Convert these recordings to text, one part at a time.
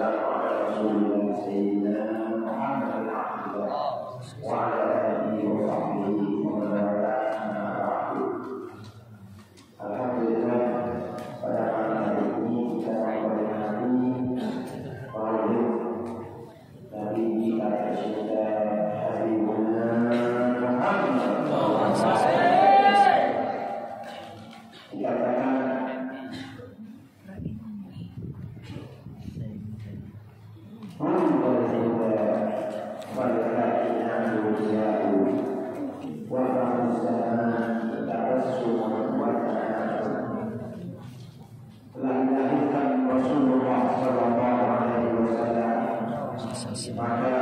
والسلام على رسول الله سيدنا محمد بن عبد الله وعلى آله وصحبه ومن والاه أما بعد. Alhamdulillah, pada malam hari ini kita memperingati Maulid Nabi kita tercinta Habibuna Muhammad. Dikatakan telah dilahirkan Rasulullah Sallallahu Alaihi Wasallam, maka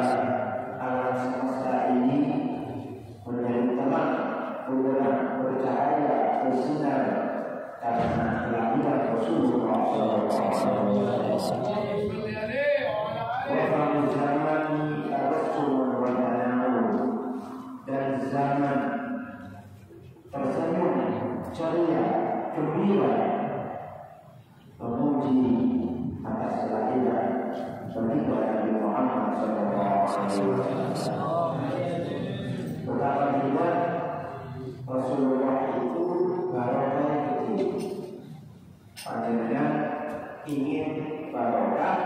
alam semesta ini menjadi terang, bergerak, bercahaya, bersinar karena kelahiran Rasulullah Sallallahu Alaihi Wasallam. Waktu zaman Rasulullah dan zaman tersenyum, ceria, gembira, memuji atas kelahiran pernikahan Nabi Muhammad SAW. Betapa hebat Rasulullah itu barokah kecil. Panjenengan ingin barokah,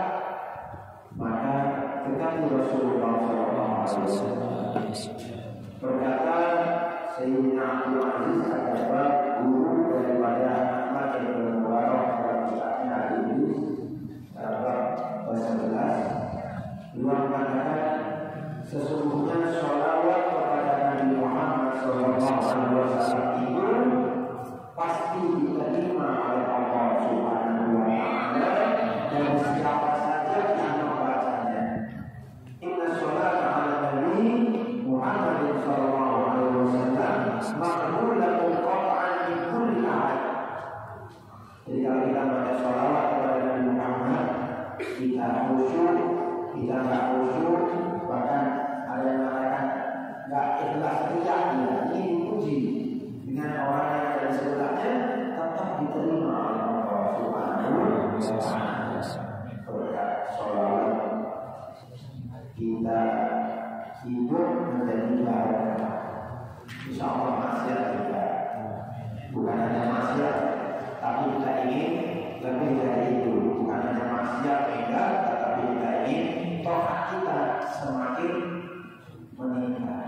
maka dekati Rasulullah SAW. Berkata Sayyidina Abdul Aziz adalah guru daripada Ahmad bin Mubarak dalam kitabnya Al-Iblis bab 11. Beliau mengatakan sesungguhnya sholawat kepada Nabi Muhammad SAW itu pasti diterima oleh Allah Subhanahu wa Ta'ala dan siapa saja yang membacanya. Inna sholata ala Nabi Muhammad sallallahu alaihi wasallam maqbulatun qat'an min kulli ahad. Jadi kalau kita baca sholawat kepada Nabi Muhammad, kita khusyuk, kita nggak khusyuk, bahkan ada yang mengatakan nggak ikhlas teriak, ya ini dipuji dengan orang yang ada di sebelahnya tetap diterima oleh Allah Subhanahu wa Ta'ala. Berkat sholawat kita hidup menjadi barokah. Insya Allah maksiat juga, bukan hanya maksiat, tapi kita ingin lebih dari itu. Bukan hanya maksiat enggak, tetapi kita ingin taat kita semakin meningkat,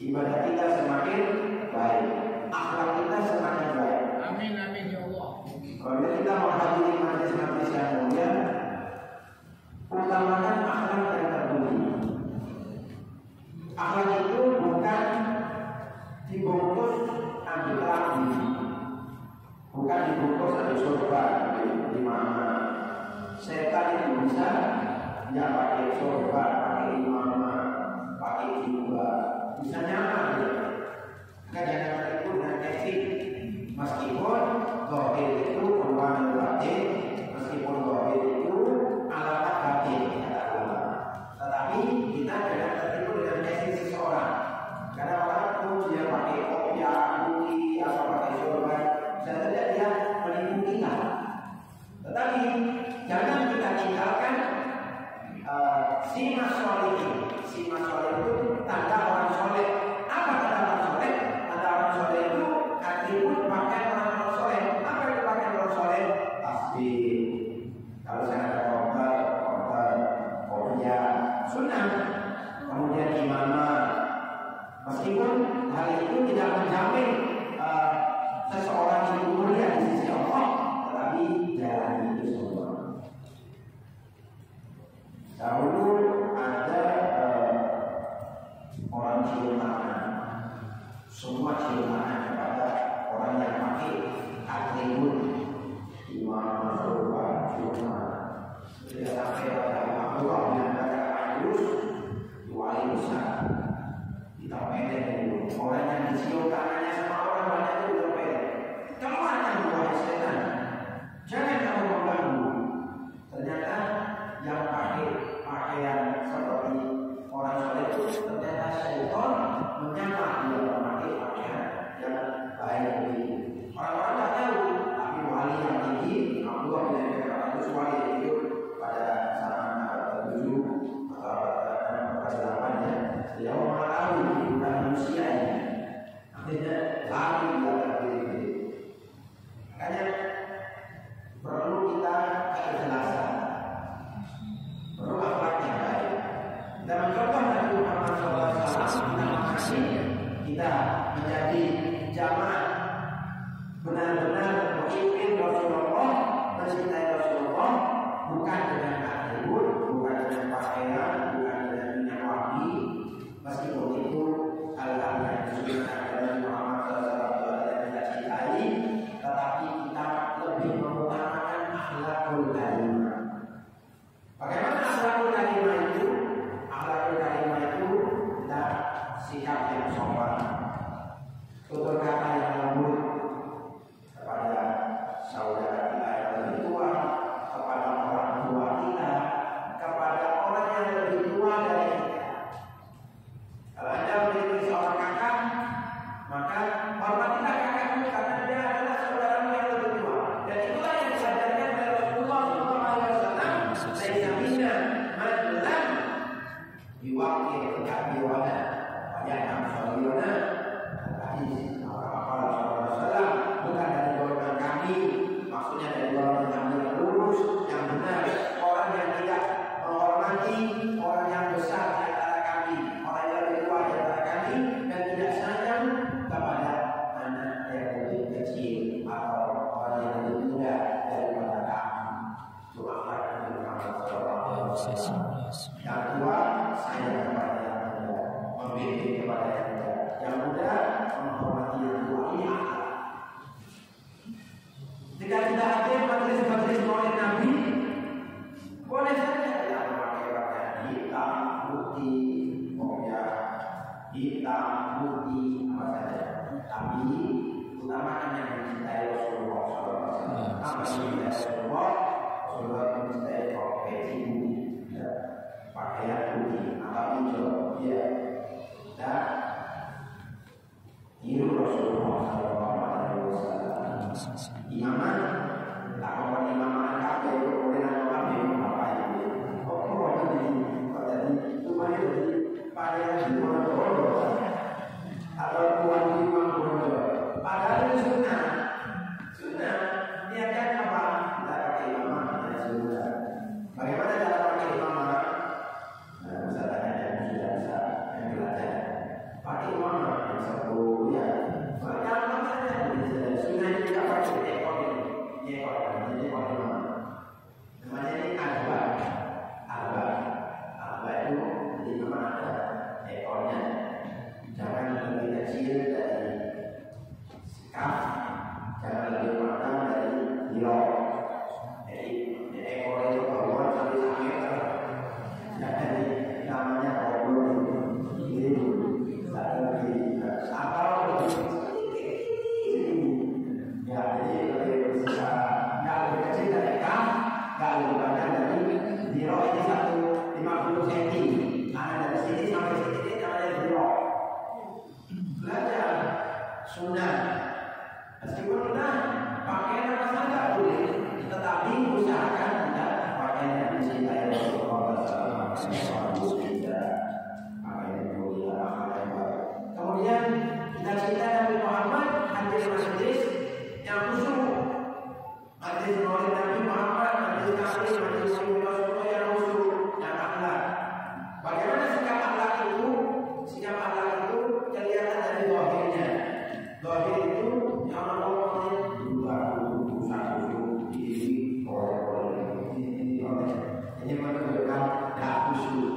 ibadah kita semakin baik, akhlak kita semakin baik. Amin amin ya Allah. Kalau kita menghadiri majelis-majelis yang mulia, utamakan akhlak yang terpuji. Akhlak itu bukan dibungkus ambil lagi, bukan dibungkus ambil surga di mana setan itu bisa ya pakai surga, pakai imamah, pakai jiwa, bisa nyaman. Jangan itu dengan etik, meskipun zahir itu perubahan batin, meskipun zahir itu alamat batin, tetapi kita jangan tertipu dengan etik seseorang. Karena orang itu dia pakai kopiah, bukti atau pakai surga, bisa saja dia menipu kita. Tetapi jangan kita tinggalkan simat sholihin. Simat sholihin itu tanda orang soleh. Apa tanda orang soleh? Tanda orang soleh itu atribut pakaian orang soleh. Apa itu pakaian orang soleh? Tasbih. Kalau saya ada kopiah, sunnah. Kemudian imamah. Meskipun hal itu tidak menjamin seseorang itu mulia di sisi Allah, tetapi jalan itu semua. Dahulu ada orang cium tangan, semua cium tangan kepada orang yang pakai atribut imam, surga, cuma tidak sampai pada Allah yang ada harus wali besar. Kita pendek dulu. Orang yang dicium tangannya sama orang banyak itu udah pendek. Keluarkan buah setan. Jangan kamu mengganggu. Ternyata yang pakai pakaian seperti orang soleh itu ternyata syaitan menyamar dia memakai pakaian yang baik ini. Orang-orang tak tahu, tapi wali yang tinggi, Abdullah bin Abbas itu wali itu pada Yang tua sayang kepada yang muda, membimbing kepada yang muda. Yang muda menghormati yang tua. Ini akhlak. Jika tidak ada majelis-majelis maulid Nabi, boleh saja yang memakai pakaian hitam, putih, kopiah, hitam, putih, apa saja. Tapi utamakan yang mencintai Rasulullah SAW. Apa yang mencintai Rasulullah? Rasulullah mencintai peci putih, pakaian putih atau hijau, ya. Dan hidup Rasulullah SAW. Imaman, tak kawan imaman kafe, boleh nak kafe apa ini? Oh, jadi itu mana jadi pakaian di mana bodoh? Atau tuan di mana bodoh? Padahal itu sunnah. Dia kan apa? Kita pakai imaman dan sunnah. Bagaimana cara pakai imaman? Nah, bisa tanya yang sudah bisa yang belajar. Pakai imaman yang satu ya. Banyak makanya sunnah kita pakai ekor ini imaman. Namanya ini alba itu di imaman ada ekornya. Jangan lebih kecil dari sikap, jangan lebih panjang dari hilo. Jadi ekor itu bawah sampai 1 meter. Jadi namanya oblong. Ini lebih atau ya, jadi lebih bersisa. Nggak lebih kecil dari kap, nggak lebih panjang dari hilo. Ini 150 cm. Ada dari sini sampai sini namanya hilo. Belajar sunnah, meskipun kita pakaian apa saja boleh, tetapi usahakan tidak pakaian yang dicintai Rasulullah SAW. Kemudian kita cinta Nabi Muhammad, hadir majelis yang khusyuk, hadir maulid Nabi Muhammad, hadir kafir, hadir Rasulullah yang khusyuk dan akhlak. Bagaimana sikap akhlak itu? Sikap akhlak itu kelihatan dari zahirnya. Zahir itu yang ngomongnya ini menunjukkan tak khusyuk.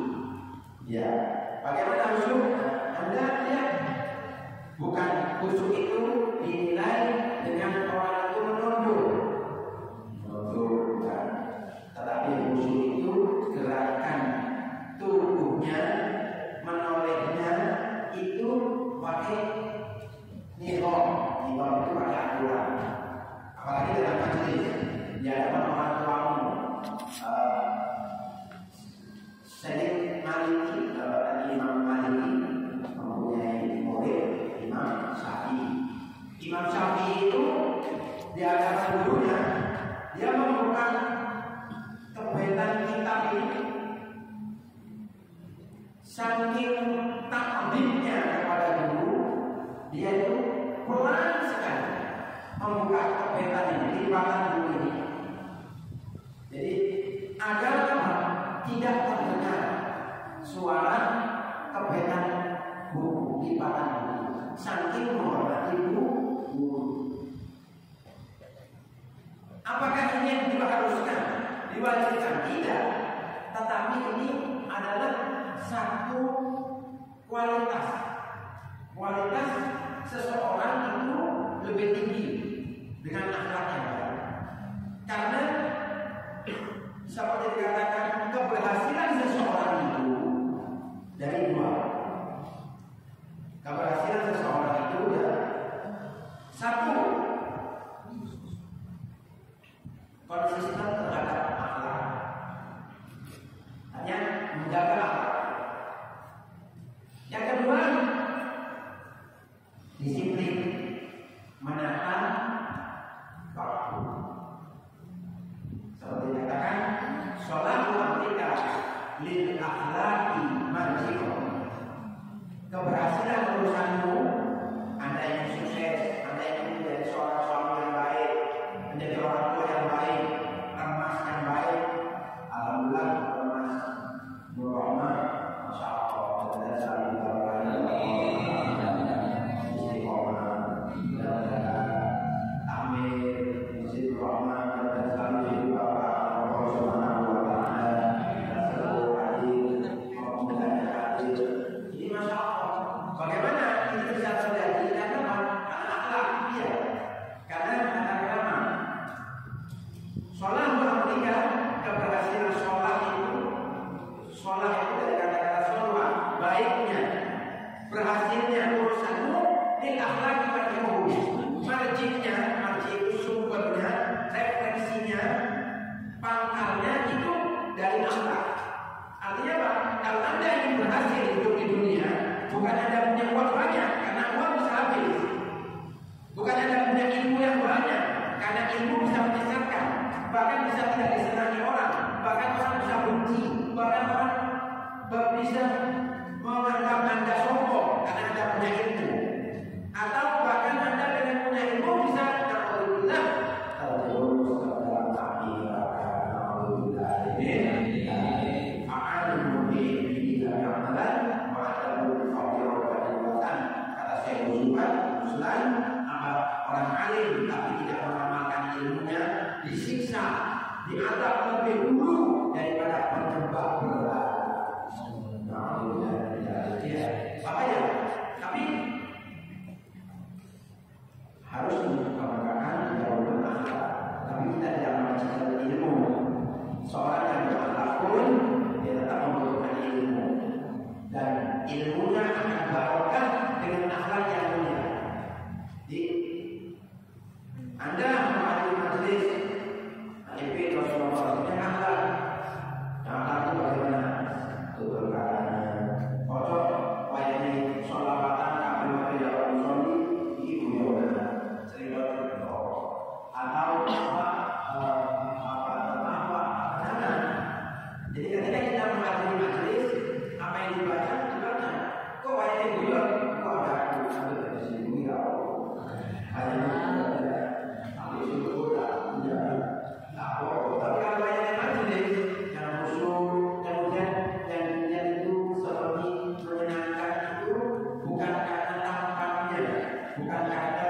bisa tidak disenangi orang, bahkan orang bisa benci, bahkan orang bisa menganggap Anda sombong karena Anda punya ilmu, atau bahkan Anda dengan punya ilmu bisa alhamdulillah terjerumus ke dalam api neraka. Alhamdulillah ini akan menjadi amalan ma'adabul qawiyatan. Kata Syekh Muslim, orang alim tapi tidak mengamalkan ilmunya disiksa, diazab lebih dulu daripada penyembah berhala. Bahaya. Tapi harus mengutamakan jauh akhlak. Tapi kita tidak mengajarkan ilmu. Seorang yang berakhlak pun dia tetap membutuhkan ilmu, dan ilmunya akan barokah dengan akhlak yang mulia. Jadi Anda menghadiri majelis HIP Rasulullah punya akhlak. Akhlak itu bagaimana? Tutur katanya. Pojok wayang sholawatan kabeh ya Rasul iki guyonan cerita atau apa. Jadi ketika kita menghadiri majelis, apa yang dibaca? Kok wayang guyon? Kok ada sampai dari sini ya? Tapi kalau yang majelis yang khusyuk, yang itu seperti menyenangkan itu bukan karena tampaknya, bukan karena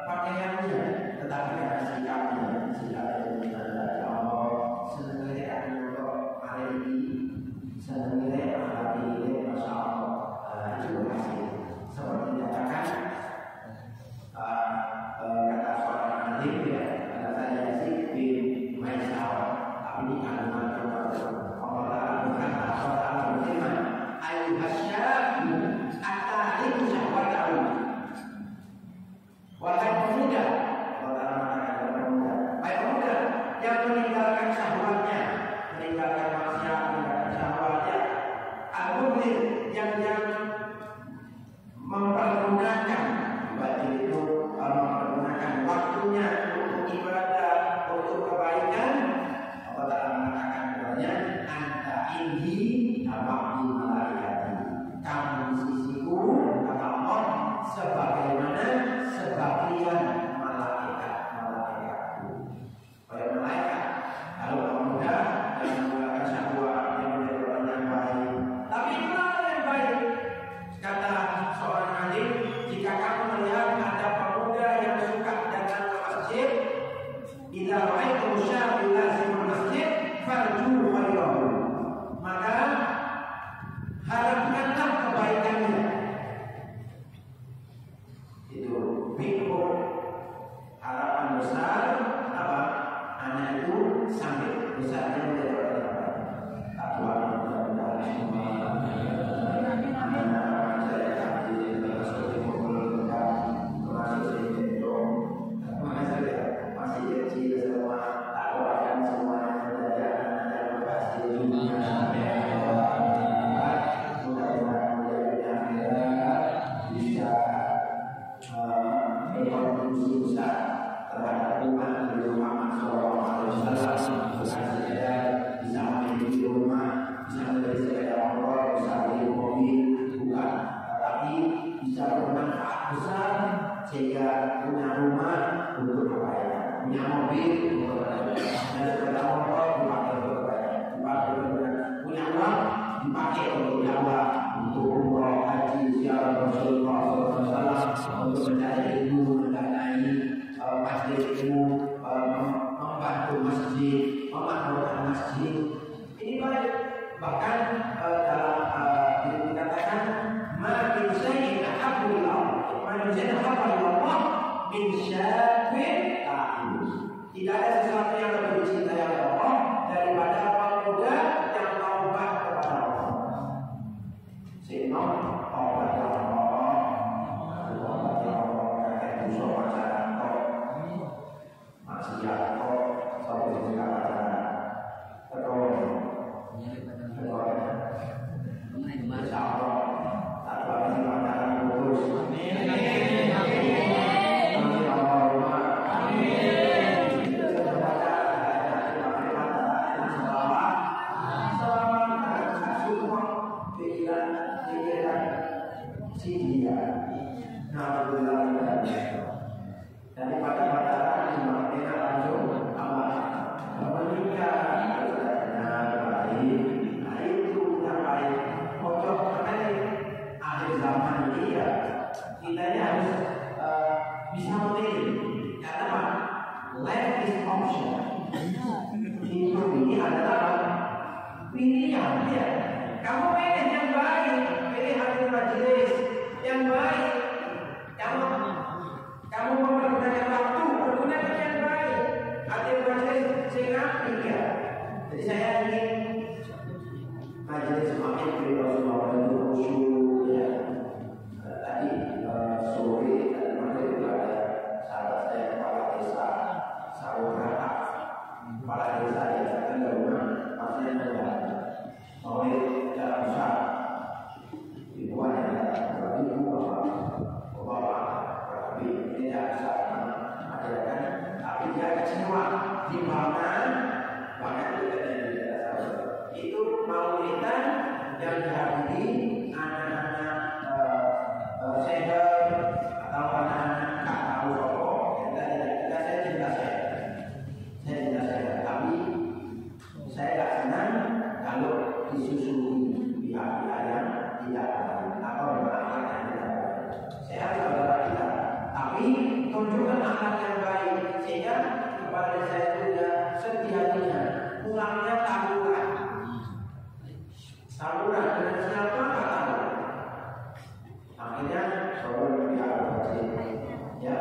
pakaiannya, tetapi karena sikapnya dari Allah. Senangnya untuk hari ini, senangnya hari ini, masya Allah, itu berhasil. Seperti dikatakan kata seorang alim ya, kata saya sih bin Maisar, tapi ini kandungan Allah Taala berfirman, al-hasyatu at-tahriku syahwatahu. Wahai pemuda, Allah Taala mengatakan pemuda, wahai pemuda yang meninggalkan syahwatnya, meninggalkan maksiat, meninggalkan syahwatnya, al-mublir yang mempergunakan baju itu, mempergunakan waktunya untuk ibadah, untuk kebaikan. Allah Ta'ala mengatakan kepadanya, anta indi abdi malaikati, kamu di sisiku, kata Allah, sebagaimana sebagian malaikatku. Oleh malaikat, kalau pemuda yang menggunakan syahwat, yang menjadi orang yang baik, tapi itulah yang baik. Kata seorang alim, jika kamu melihat ada pemuda yang suka datang ke masjid, idza ra'aitum syabban lazimul masjid farju khairahu, maka harapkanlah kebaikannya. Itu mikro harapan besar apa? Anak itu sampai besarnya menjadi orang yang baik. Tuhan mudah-mudahan semua masih kecil semua, tak doakan semua menjadi anak yang berhasil dunia. Mudah-mudahan bisa berkontribusi besar terhadap umat Nabi Muhammad SAW. Bisa memiliki rumah, bisa menjadi sepeda motor, bisa beli mobil, bukan, tetapi bisa bermanfaat besar sehingga punya rumah untuk kebaikan, punya mobil untuk kebaikan, dan sepeda motor dipakai untuk kebaikan, punya uang dipakai untuk dakwah, untuk umroh, haji, ziarah Rasulullah SAW, untuk mencari ilmu, mendanai masjid ilmu, membantu masjid, memakmurkan masjid. Ini baik. Bahkan dalam dikatakan makin syai'in ahabbu ilallah, makin syai'in ahabbu ilallah min syafin ta'ibus. Tidak ada sesuatu yang lebih dicintai oleh Allah daripada pemuda yang taubat kepada Allah. Sehingga taubat kepada Allah, taubat kepada Allah, kakek dosa masyarakat, maksiat kok, sampai sekarang terus. Insya Allah, tak lagi makanan putus. Amin. Amin. yang baik. Kamu mempergunakan waktu, pergunakan yang baik. Artinya saya ngapain ya? Jadi saya ingin majelis semakin berdoa itu khusyuk ya. Tadi sore tadi malam itu ada sahabat saya kepala desa Sawarata, kepala desa ya kan rumah maksudnya ada oleh cara besar ribuan ya ribu bapak tapi tidak bisa mengajarkan tapi dia kecewa di mana bahkan itu maulidan yang dihadiri anak-anak senior atau anak-anak tak tahu pokok kita saya cinta saya tapi saya tak senang kalau disusui pihak-pihak yang tidak atau akhlak yang tidak baik. Saya saudara kita, tapi tunjukkan akhlak yang baik sehingga kepada saya itu sudah setiapnya pulangnya taburan dengan siapa nggak tahu. Akhirnya saudara pihak wajib ya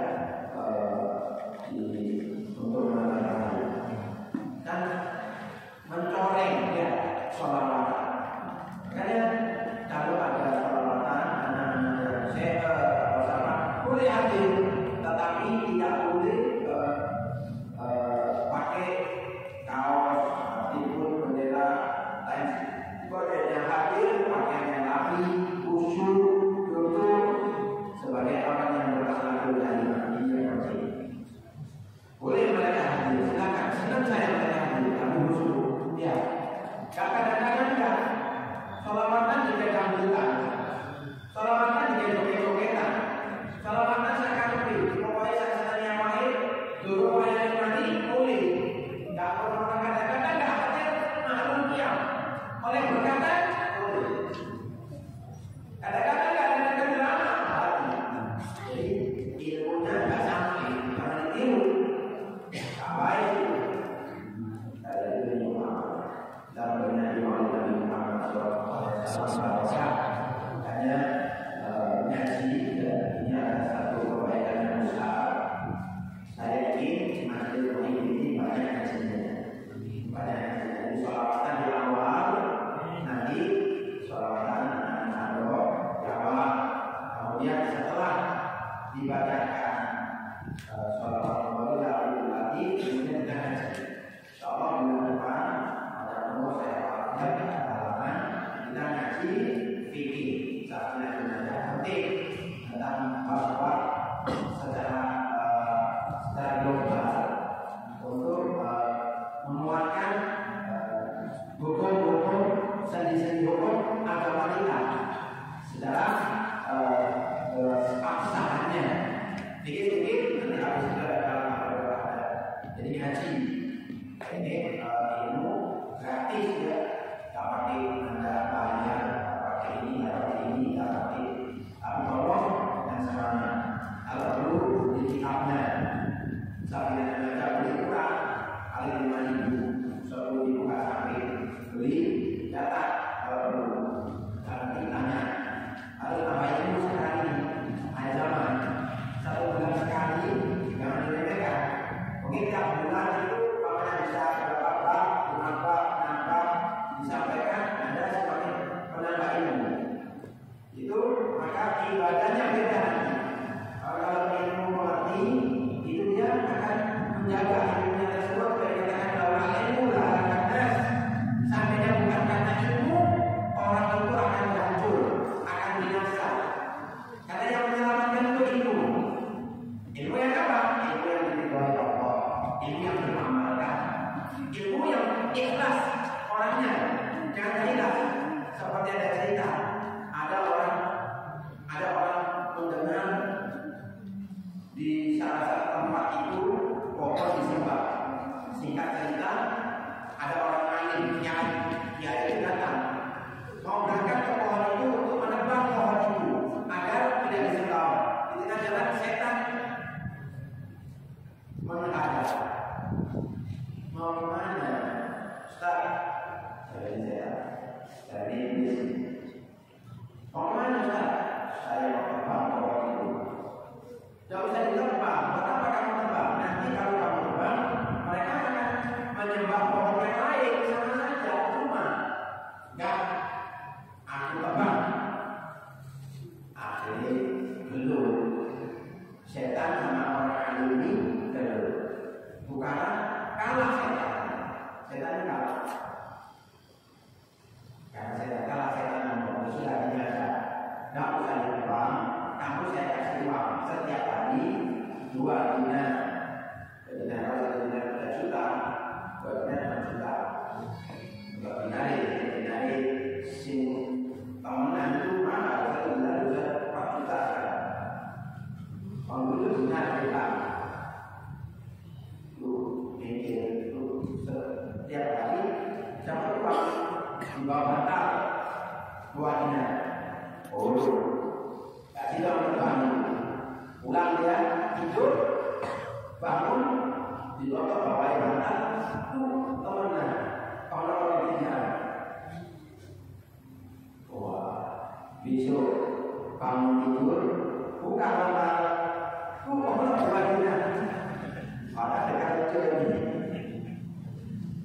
untuk menandatangani dan mencoreng ya sholawatan. Makanya kalau ada sholawatan anak-anak saya boleh hadir, tetapi tidak boleh pakai kaos ataupun bendera lain. Boleh yang hadir pakai yang rapi, khusyuk, duduk sebagai orang yang berakhlak dari masjid. Boleh mereka hadir, silakan. Senang saya mereka hadir, tapi khusyuk. Ya, kadang-kadang enggak. Sholawatan dipegang bulan, sholawatan dijoget-jogetan, sholawatan saya kagetin, pokoknya saya senangnya wahid, dulu wayang mati, boleh. Enggak orang kadang-kadang enggak hadir, maklum diam. Oleh berkata, boleh. Kadang-kadang enggak ada drama, jadi ilmunya enggak sampai, karena ilmu enggak baik. Dan benar Nabi Muhammad SAW hanya ngaji ini ada satu kebaikan yang besar. Saya ingin masjid ini banyak ngajinya, jadi sholawatan di awal, nanti sholawatan anak-anak jawab, kemudian setelah dibacakan sholawat baru lagi kemudian kita ngaji. Insyaallah bulan depan kita ngaji fikih saatnya belajar penting tentang bahwa secara global untuk menguatkan hukum-hukum sendi-sendi hukum agama kita secara absahannya dikit-dikit nanti habis itu ada jadi ngaji ini ilmu gratis ya. Tak pakai anda bayar, tak pakai ini, tak pakai. Tapi tolong dan semuanya. Kalau perlu di kitabnya, sampai anda beli kurang, kali 5.000, 10.000 nggak sampai beli, catat kalau perlu. Kalau ditanya, harus tambah ilmu sekali, akhir zaman, 1 bulan sekali, jangan diremehkan. Mungkin tiap bulan itu pamannya bisa berapa, disampaikan Anda sebagai penambah ilmu itu maka ibadahnya beda. Kalau ilmu mengerti itu dia akan menjaga ilmunya tersebut. Dikatakan bahwa ilmu karena seandainya bukan karena ilmu orang itu akan hancur, akan binasa. Karena yang menyelamatkan itu ilmu. Ilmu yang apa? Ilmu yang diridhoi Allah, ilmu yang beramalkan, ilmu yang ikhlas orangnya. Jangan cerita seperti ada cerita ada orang mendengar di salah satu tempat itu pohon disembah. Singkat cerita ada orang lain yang datang mau berangkat ke pohon itu untuk menebang pohon itu agar tidak disembah. Di tengah jalan setan menghadap. Mau kemana? Ustaz, dari iblis. Mau kemana Ustaz? Saya mau ke menyembah pohon yang lain sama saja, cuma enggak aku tebang. Akhirnya belum setan sama orang ini belum. Bukan kalah setan kalah. Karena setan kalah, setan ngomong sudah biasa. Enggak usah ditebang, kamu saya kasih uang setiap hari 2 dinar. Dinar kalau dinar 3 juta, 2 dinar 6 juta. Enggak dinarik sing temenan itu mahal, 1 dinar bisa 4 juta. Kalau itu dinar kita mikir itu setiap hari dapat uang di bawah bantal 2 dinar. Oh, gak tidak bangun, pulang dia tidur, bangun di bawah bantal itu temenan, orang tinggal. Wah, besok bangun tidur, buka bantal, orang 2 dinar. Pada dekat kecil ini.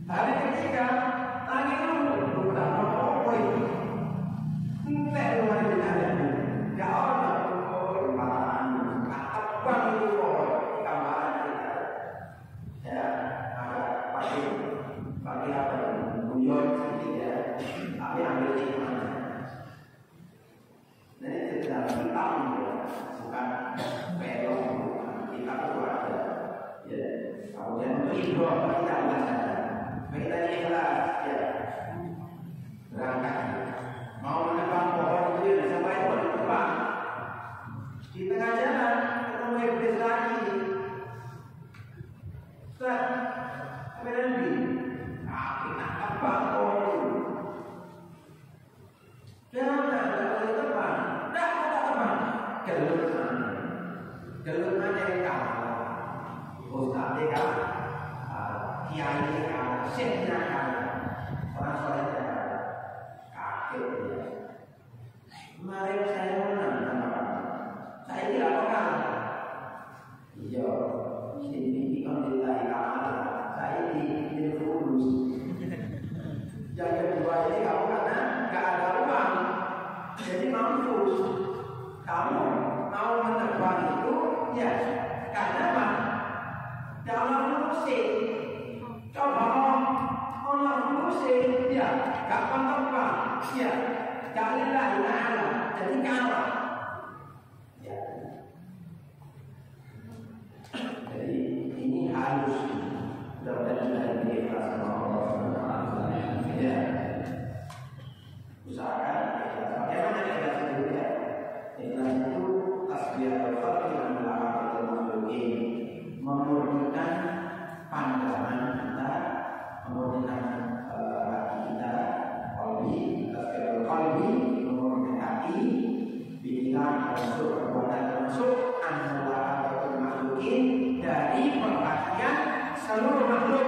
Hari ketiga lagi dulu bukan apa ini. Entek luar biasa. Ya Allah, makan apa itu gambaran kita. Ya, ada pagi apa guyon sedikit ya. Tapi ambil hikmahnya. Nah, itu dalam hitam ya, bukan belok, kita keluarga. Ya, kemudian untuk ikhlas kita baca, kita ikhlas ya, berangkat. Mau menebang pohon itu ya sampai pohon tebang. Di tengah jalan ketemu iblis lagi. Ustaz, apa nanti? Kita tebang pohon itu. Jangan boleh tebang, tidak tebang. Gelut aja yang kalah. Ustaz kalah, kiai kalah, syekhnya kalah, orang solehnya kalah, kaget dia. Kemarin saya menang sama kamu, saya tidak kalah. Iya, sini alhamdulillah kalah, saya di lulus. Yang kedua ini kamu karena nggak ada uang, jadi mampus. Kamu mau menebang itu, ya karena apa? Jangan musik, coba orang musik, ya, gampang tebang, ya, jadilah ilaha, jadi kalah, ya. Jadi ini harus mudah-mudahan kita ikhlas sama Allah, ya. Usahakan ikhlas. Bagaimana ikhlas itu ya? Ikhlas itu tasbihul qalbi dan mu'amalah makhlukin. Memurnikan pandangan kita, memurnikan hati kita, qalbi, memurnikan hati, pikiran, masuk perbuatan masuk antara makhlukin dari perhatian seluruh makhluk,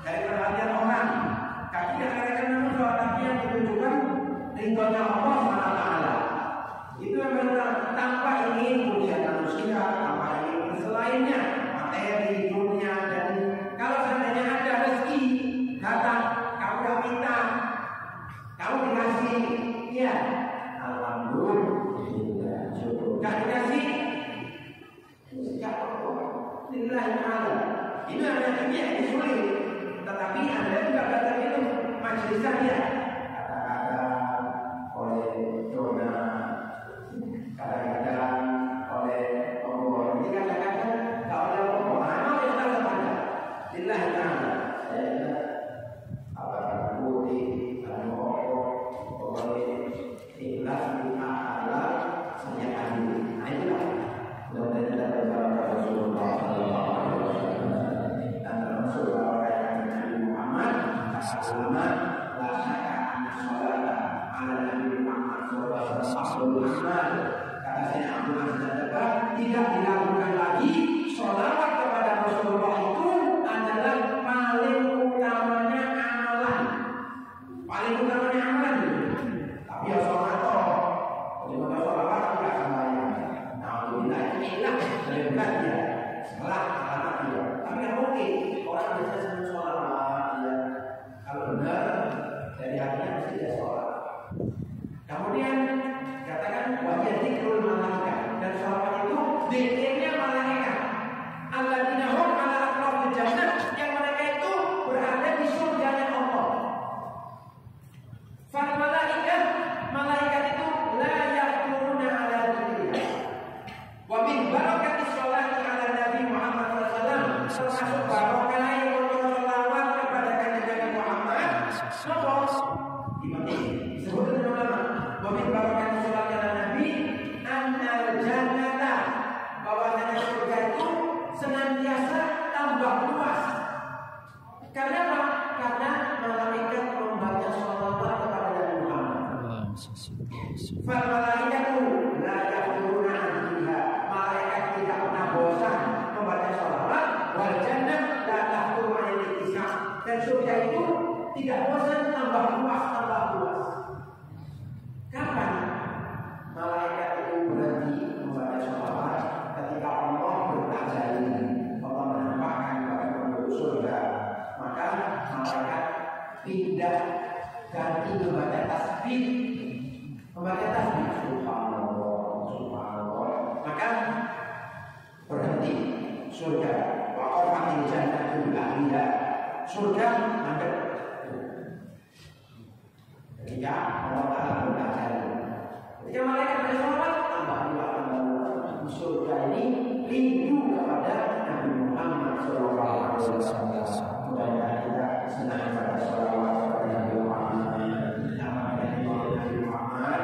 dari perhatian orang. Kaki akan manusia, tapi yang ditujukan ridhonya Allah SWT. Itu yang benar, tanpa ingin pujian manusia, tanpa ingin selainnya. Materi, dunia, dan kalau seandainya ada rezeki datang, kamu udah minta, kamu dikasih, ya, alhamdulillah, syukur. Gak dikasih, Alhamdulillah, itu yang ini sulit. Tetapi Anda juga belajar itu majelis saja. Kadang-kadang oleh dona, kadang-kadang oleh pembawaan, ini kadang-kadang kalau ada pembawaan, yang tak sepanjang. Inilah yang saya apa putih, dan oleh ikhlas kita adalah sejak hari. Nah itulah mudah-mudahan kita berjalan Rasulullah SAW dan termasuk orang yang Nabi Muhammad ulama la syakka anna sholata ala Nabi Muhammad SAW kata saya Abdul Aziz tidak dilakukan lagi sholawat kepada Rasulullah itu adalah paling utamanya amalan, paling utamanya amalan. Tapi ya sholat bagaimana sholawat tidak akan bayar. Nah untuk ilah lebih berat ya setelah alamat dia. Tapi yang mungkin orang biasa senang sholawat Ini disebutkan ulama. Wamin barokan sholatnya Nabi, annal jannata, bahwasanya surga itu senantiasa tambah luas. Karena apa? Karena malaikat membaca sholawat kepada Nabi Muhammad. Fal malaikatu la yaquluna anha. Malaikat tidak pernah bosan membaca sholawat. Wal jannah la tahtur anil kisah. Dan surga itu tidak bosan tambah luas, tambah luas. Kapan malaikat itu berhenti membaca sholawat? Ketika Allah bertajali, Allah menampakkan kepada penduduk surga, maka malaikat pindah ganti membaca tasbih, subhanallah, subhanallah. Maka berhenti surga. Waqafatil jannatu ahliha. Surga mandek. Ketika Allah Ta'ala bertajali, ketika malaikat bersolat, tambah surga ini rindu kepada Nabi Muhammad SAW. Mudah-mudahan kita senang pada sholawat kepada Nabi Muhammad, Nabi Muhammad,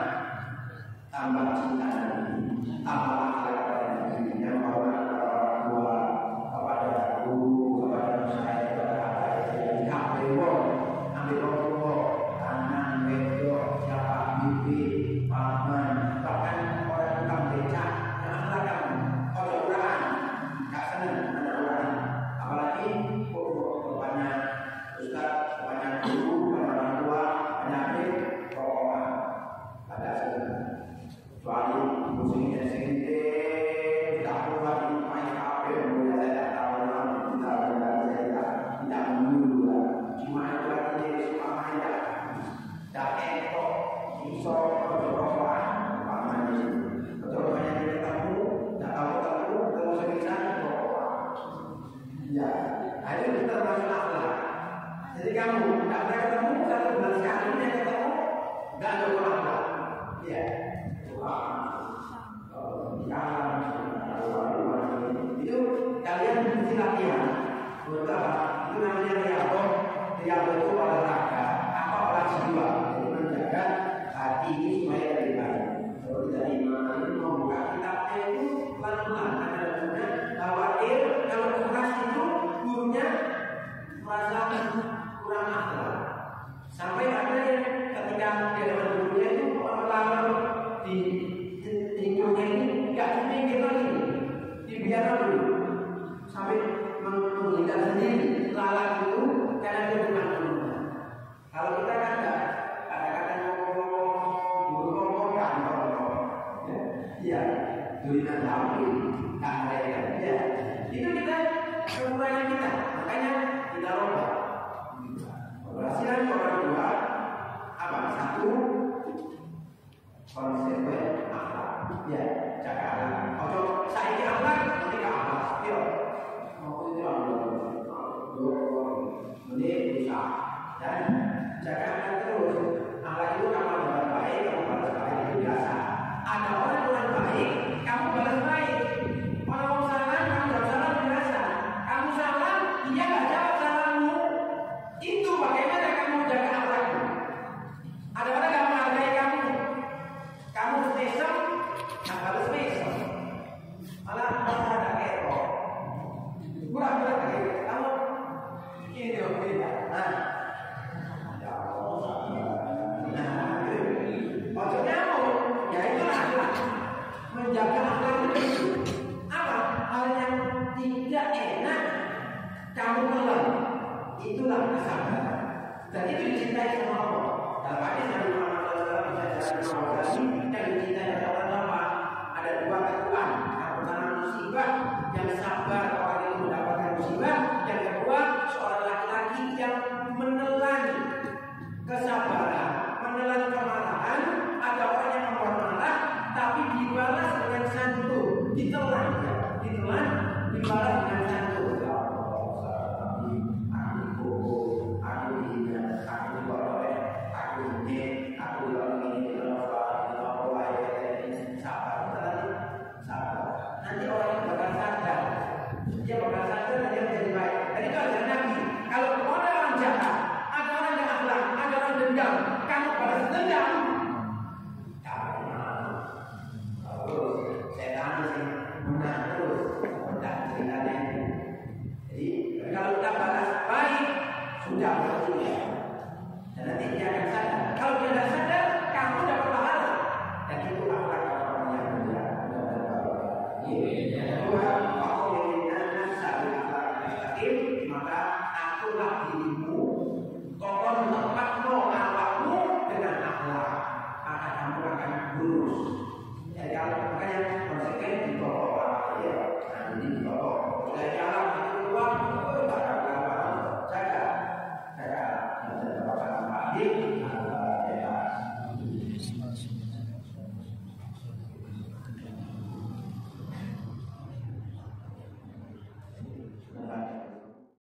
tambah cinta Nabi, tambah akhlak kepada Nabi, yang hormat kepada orang tua, kepada guru, kepada masyarakat, kepada adik, ambil Allah, kanan, wedok, siapa, bibi, paman, bahkan orang tukang becak, yang akhlak kamu, ojo Quran, gak senang anak orang, apalagi banyak ustaz, banyak guru, banyak orang tua, banyak adik, rokokan, ada senang. Kecuali musim yang sendiri, tidak perlu lagi main HP, mulai saya tak tahu nama, tidak menunggu, cuma itu lagi suka main dah. Tak ekor, iso, rokokan, paman di sini. Betul banyak yang ketemu, tak tahu ketemu sekitar rokokan. Ya, ada kita termasuk akhlak. Jadi kamu tak pernah ketemu, satu bulan sekali yang ketemu, tak ada akhlak. Ya. Itu kalian mesti latihan. Itu namanya riyadhah. Riyadhah itu olahraga, apa olah jiwa. Jadi menjaga hati ini supaya lebih baik. Kalau tidak iman membuka kitabnya itu pelan-pelan. Karena gurunya khawatir kalau keras itu gurunya merasa kurang akhlak. Sampai ada yang ketika dia dengan gurunya itu lama di hidupnya ini nggak dipikir lagi, dibiarkan dulu sampai menggelikan sendiri lalat itu karena dia bukan gurunya. Kalau kita kan nggak kadang-kadang ngomong kantor, ya tulisan HP nggak mereka, ya itu kita kekurangan kita, makanya kita robah. Keberhasilan orang dua apa? Satu, konsekuensi akhlak, ya jaga akhlak. Ojo saiki akhlak, nanti ke akhlak. Yo, mau itu ini bisa dan jaga akhlak terus. Akhlak itu kamu balas baik, kamu balas baik itu biasa. Ada orang kurang baik, kamu balas baik. Orang salah, kamu jawab salah biasa. Kamu salah, dia nggak jawab salahmu. Itu bagaimana kamu jaga akhlakmu. Ada orang yang menghargai kamu. Kamu spesial, tak harus spesial. Malah ada kepo. Kurang-kurang kayak kamu ini beda. Nah, maksudnya ya itulah menjaga akhlak itu apa? Hal yang tidak enak kamu telan. Itulah kesabaran. Dan itu dicintai sama Allah. Dalam hadis Nabi Muhammad SAW yang dicintai oleh Allah ada dua kekuatan. Yang pertama musibah, yang sabar orang itu mendapatkan musibah. Yang kedua seorang laki-laki yang menelan kesabaran, menelan kemarahan. Ada orang yang membuat marah, tapi dibalas dengan santun, ditelan, dibalas dengan santun. Nanti orang itu bakal sadar, dia bakal sadar dan dia menjadi baik. Dan itu ajaran Nabi. Kalau orang jahat